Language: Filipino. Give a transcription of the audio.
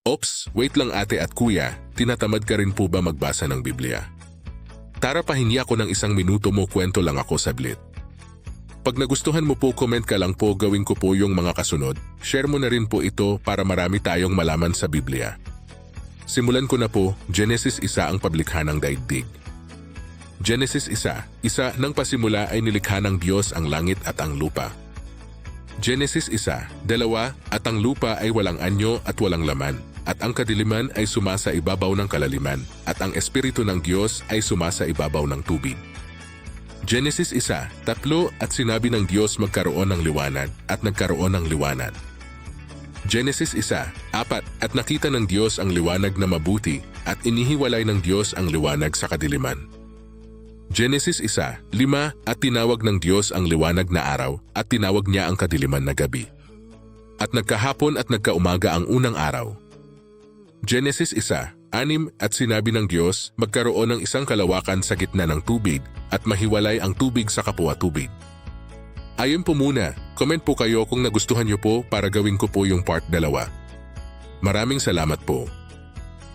Ops, wait lang ate at kuya, tinatamad ka rin po ba magbasa ng Biblia? Tara pahingi ako ng 1 minuto mo, kwento lang ako saglit. Pag nagustuhan mo po, comment ka lang po, gawin ko po yung mga kasunod. Share mo na rin po ito para marami tayong malaman sa Biblia. Simulan ko na po. Genesis 1 ang paglikha ng daigdig. Genesis 1, nang pasimula ay nilikha ng Diyos ang langit at ang lupa. Genesis 1, 2, at ang lupa ay walang anyo at walang laman, at ang kadiliman ay sumasa ibabaw ng kalaliman, at ang Espiritu ng Diyos ay sumasa ibabaw ng tubig. Genesis 1, 3, at sinabi ng Diyos magkaroon ng liwanag, at nagkaroon ng liwanag. Genesis 1, 4, at nakita ng Diyos ang liwanag na mabuti, at inihiwalay ng Diyos ang liwanag sa kadiliman. Genesis 1, 5, at tinawag ng Diyos ang liwanag na araw, at tinawag niya ang kadiliman na gabi. At nagkahapon at nagkaumaga ang unang araw. Genesis 1, 6, at sinabi ng Diyos, magkaroon ng isang kalawakan sa gitna ng tubig, at mahiwalay ang tubig sa kapwa tubig. Ayun po muna, comment po kayo kung nagustuhan niyo po para gawin ko po yung part 2. Maraming salamat po.